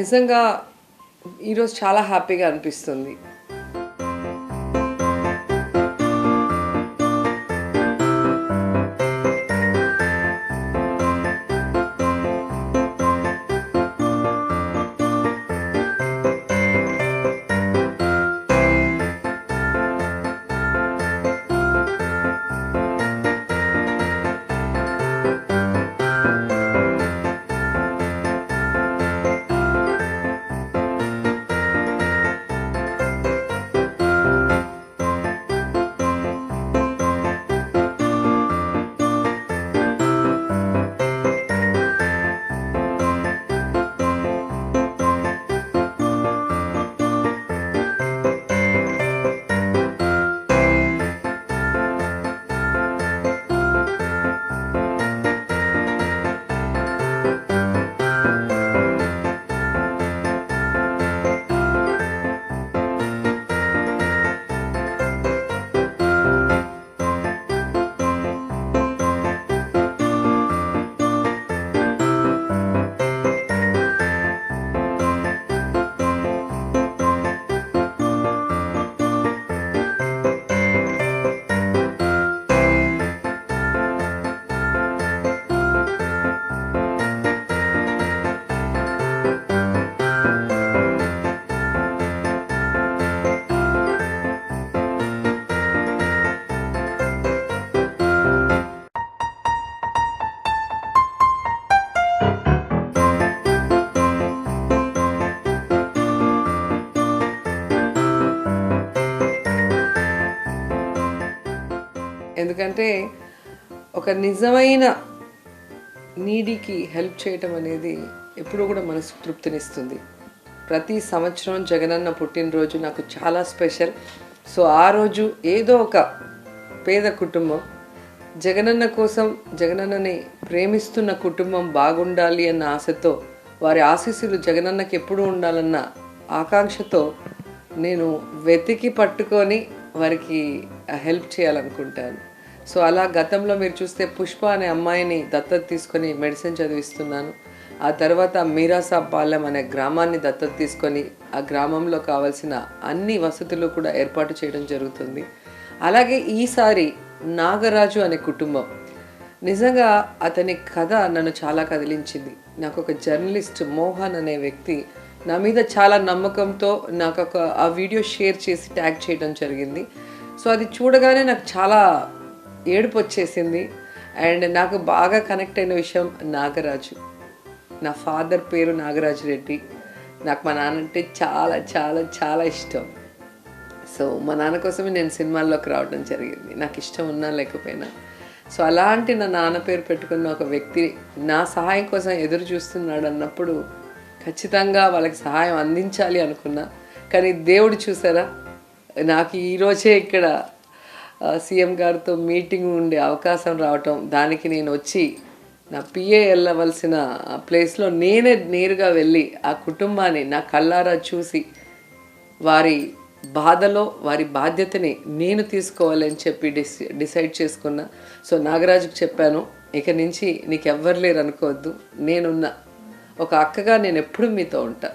నిజంగా ఈరోజు చాలా హ్యాపీగా అనిపిస్తుంది. ఎందుకంటే ఒక నిజమైన నీడీకి హెల్ప్ చేయటం అనేది ఎప్పుడూ కూడా మనసు తృప్తినిస్తుంది. ప్రతి సంవత్సరం జగనన్న పుట్టినరోజు నాకు చాలా స్పెషల్. సో ఆ రోజు ఏదో ఒక పేద కుటుంబం జగనన్న కోసం, జగనన్నని ప్రేమిస్తున్న కుటుంబం బాగుండాలి అన్న ఆశతో, వారి ఆశీస్సులు జగనన్నకి ఎప్పుడూ ఉండాలన్న ఆకాంక్షతో నేను వెతికి పట్టుకొని వారికి హెల్ప్ చేయాలనుకుంటాను. సో అలా గతంలో మీరు చూస్తే పుష్ప అనే అమ్మాయిని దత్తత తీసుకొని మెడిసిన్ చదివిస్తున్నాను. ఆ తర్వాత మీరాసాపాలెం అనే గ్రామాన్ని దత్తత తీసుకొని ఆ గ్రామంలో కావాల్సిన అన్ని వసతులు కూడా ఏర్పాటు చేయడం జరుగుతుంది. అలాగే ఈసారి నాగరాజు అనే కుటుంబం, నిజంగా అతని కథ నన్ను చాలా కదిలించింది. నాకు ఒక జర్నలిస్ట్ మోహన్ అనే వ్యక్తి నా మీద చాలా నమ్మకంతో నాకు ఆ వీడియో షేర్ చేసి ట్యాగ్ చేయడం జరిగింది. సో అది చూడగానే నాకు చాలా ఏడుపు వచ్చేసింది. అండ్ నాకు బాగా కనెక్ట్ అయిన విషయం నాగరాజు. నా ఫాదర్ పేరు నాగరాజు రెడ్డి. నాకు మా నాన్న అంటే చాలా చాలా చాలా ఇష్టం. సో మా నాన్న కోసమే నేను సినిమాల్లోకి రావడం జరిగింది, నాకు ఇష్టం ఉన్నా లేకపోయినా. సో అలాంటి నా నాన్న పేరు పెట్టుకున్న ఒక వ్యక్తి నా సహాయం కోసం ఎదురు చూస్తున్నాడు అన్నప్పుడు ఖచ్చితంగా వాళ్ళకి సహాయం అందించాలి అనుకున్నా. కానీ దేవుడు చూసారా, నాకు ఈరోజే ఇక్కడ సీఎం గారితో మీటింగ్ ఉండే అవకాశం రావటం, దానికి నేను వచ్చి నా పిఏ వెళ్ళవలసిన ప్లేస్లో నేనే నేరుగా వెళ్ళి ఆ కుటుంబాన్ని నా కళ్ళారా చూసి వారి బాధలో వారి బాధ్యతని నేను తీసుకోవాలని చెప్పి డిసైడ్ చేసుకున్నా. సో నాగరాజుకి చెప్పాను, ఇక నుంచి నీకు ఎవ్వరు లేరు అనుకోవద్దు, నేనున్నా, ఒక అక్కగా నేను ఎప్పుడు మీతో ఉంటా.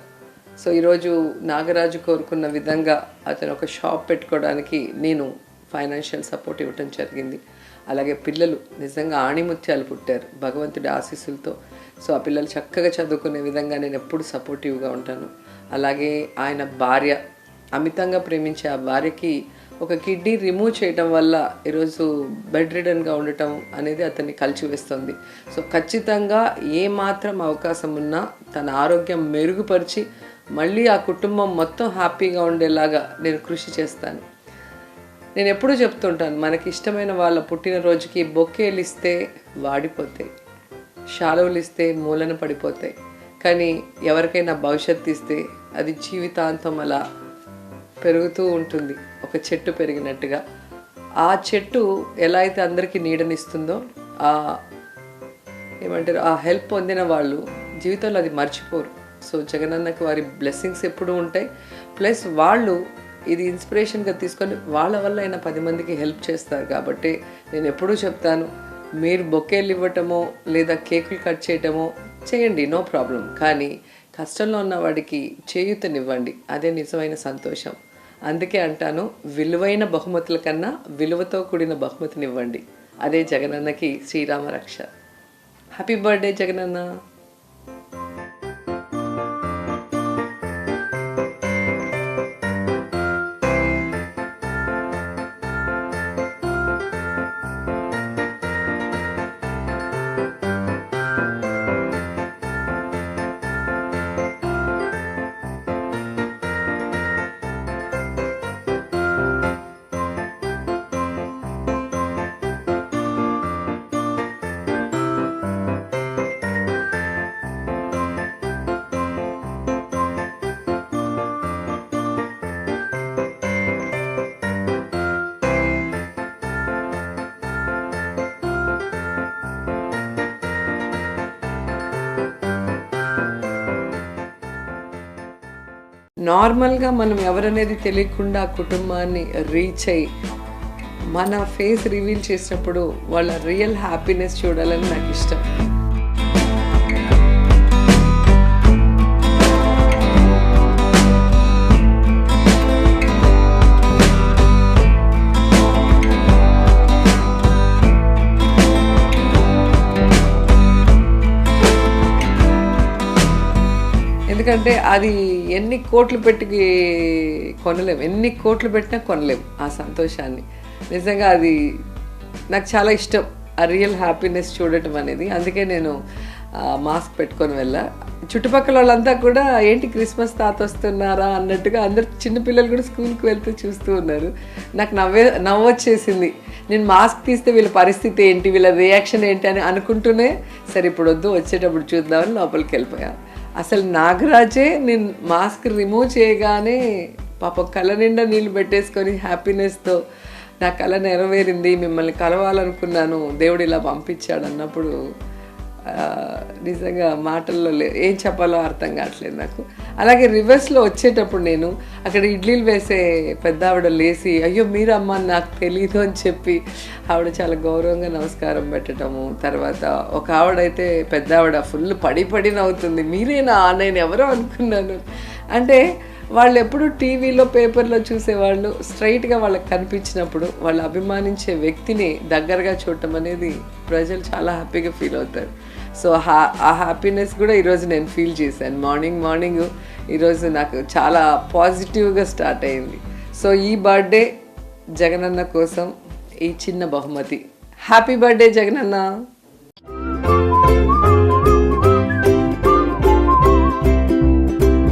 సో ఈరోజు నాగరాజు కోరుకున్న విధంగా అతను ఒక షాప్ పెట్టుకోవడానికి నేను ఫైనాన్షియల్ సపోర్ట్ ఇవ్వటం జరిగింది. అలాగే పిల్లలు నిజంగా ఆణిముత్యాలు పుట్టారు భగవంతుడి ఆశీస్సులతో. సో ఆ పిల్లలు చక్కగా చదువుకునే విధంగా నేను ఎప్పుడు సపోర్టివ్గా ఉంటాను. అలాగే ఆయన భార్య, అమితంగా ప్రేమించే ఆ భార్యకి ఒక కిడ్నీ రిమూవ్ చేయడం వల్ల ఈరోజు బెడ్ రిడన్గా ఉండటం అనేది అతన్ని కలిచివేస్తుంది. సో ఖచ్చితంగా ఏమాత్రం అవకాశం ఉన్నా తన ఆరోగ్యం మెరుగుపరిచి మళ్ళీ ఆ కుటుంబం మొత్తం హ్యాపీగా ఉండేలాగా నేను కృషి చేస్తాను. నేను ఎప్పుడూ చెప్తుంటాను, మనకి ఇష్టమైన వాళ్ళ పుట్టినరోజుకి బొకేలు ఇస్తే వాడిపోతాయి, శాలువలు ఇస్తే మూలన పడిపోతాయి, కానీ ఎవరికైనా భవిష్యత్తు ఇస్తే అది జీవితాంతం అలా పెరుగుతూ ఉంటుంది, ఒక చెట్టు పెరిగినట్టుగా. ఆ చెట్టు ఎలా అయితే అందరికీ నీడనిస్తుందో, ఏమంటారు, ఆ హెల్ప్ పొందిన వాళ్ళు జీవితంలో అది మర్చిపోరు. సో జగనన్నకి వారి బ్లెస్సింగ్స్ ఎప్పుడూ ఉంటాయి. ప్లస్ వాళ్ళు ఇది ఇన్స్పిరేషన్గా తీసుకొని వాళ్ళ వల్ల అయినా 10 మందికి హెల్ప్ చేస్తారు. కాబట్టి నేను ఎప్పుడూ చెప్తాను, మీరు బొకేలు ఇవ్వటమో లేదా కేకులు కట్ చేయటమో చేయండి, నో ప్రాబ్లం. కానీ కష్టంలో ఉన్న వాడికి చేయూతనివ్వండి, అదే నిజమైన సంతోషం. అందుకే అంటాను, విలువైన బహుమతుల కన్నా విలువతో కూడిన బహుమతినివ్వండి, అదే జగనన్నకి శ్రీరామ రక్ష. Happy birthday Jagananna. నార్మల్గా మనం ఎవరనేది తెలియకుండా కుటుంబాన్ని రీచ్ అయ్యి మన ఫేస్ రివీల్ చేసినప్పుడు వాళ్ళ రియల్ హ్యాపీనెస్ చూడాలని నాకు ఇష్టం. ఎందుకంటే అది ఎన్ని కోట్లు పెట్టి కొనలేము, ఎన్ని కోట్లు పెట్టినా కొనలేము ఆ సంతోషాన్ని. నిజంగా అది నాకు చాలా ఇష్టం, ఆ రియల్ హ్యాపీనెస్ చూడటం అనేది. అందుకే నేను మాస్క్ పెట్టుకొని వెళ్ళా. చుట్టుపక్కల వాళ్ళంతా కూడా ఏంటి క్రిస్మస్ తాత వస్తున్నారా అన్నట్టుగా అందరు చిన్నపిల్లలు కూడా స్కూల్కి వెళ్తూ చూస్తూ ఉన్నారు. నాకు నవ్వొచ్చేసింది. నేను మాస్క్ తీస్తే వీళ్ళ పరిస్థితి ఏంటి, వీళ్ళ రియాక్షన్ ఏంటి అని అనుకుంటూనే సరే ఇప్పుడు వద్దు, వచ్చేటప్పుడు చూద్దామని లోపలికి వెళ్ళిపోయాను. అసలు నాగరాజే నేను మాస్క్ రిమూవ్ చేయగానే పాపం కళ్ళ నిండా నీళ్ళు పెట్టేసుకొని హ్యాపీనెస్తో నా కళ నెరవేరింది, మిమ్మల్ని కలవాలనుకున్నాను, దేవుడు ఇలా పంపించాడు అన్నప్పుడు నిజంగా మాటల్లో ఏం చెప్పాలో అర్థం కావట్లేదు నాకు. అలాగే రివర్స్లో వచ్చేటప్పుడు నేను అక్కడ ఇడ్లీలు వేసే పెద్ద ఆవిడ లేచి అయ్యో మీరమ్మ నాకు తెలీదు అని చెప్పి ఆవిడ చాలా గౌరవంగా నమస్కారం పెట్టడము. తర్వాత ఒక ఆవిడైతే పెద్ద ఆవిడ ఫుల్ పడి నవ్వుతుంది, మీరేనా నేను ఎవరో అనుకున్నాను. అంటే వాళ్ళు ఎప్పుడు టీవీలో పేపర్లో చూసేవాళ్ళు స్ట్రైట్గా వాళ్ళకి కనిపించినప్పుడు వాళ్ళు అభిమానించే వ్యక్తిని దగ్గరగా చూడటం అనేది ప్రజలు చాలా హ్యాపీగా ఫీల్ అవుతారు. సో ఆ హ్యాపీనెస్ కూడా ఈరోజు నేను ఫీల్ చేశాను. మార్నింగ్ ఈరోజు నాకు చాలా పాజిటివ్గా స్టార్ట్ అయింది. సో ఈ బర్త్డే జగనన్న కోసం ఈ చిన్న బహుమతి. Happy birthday Jagananna.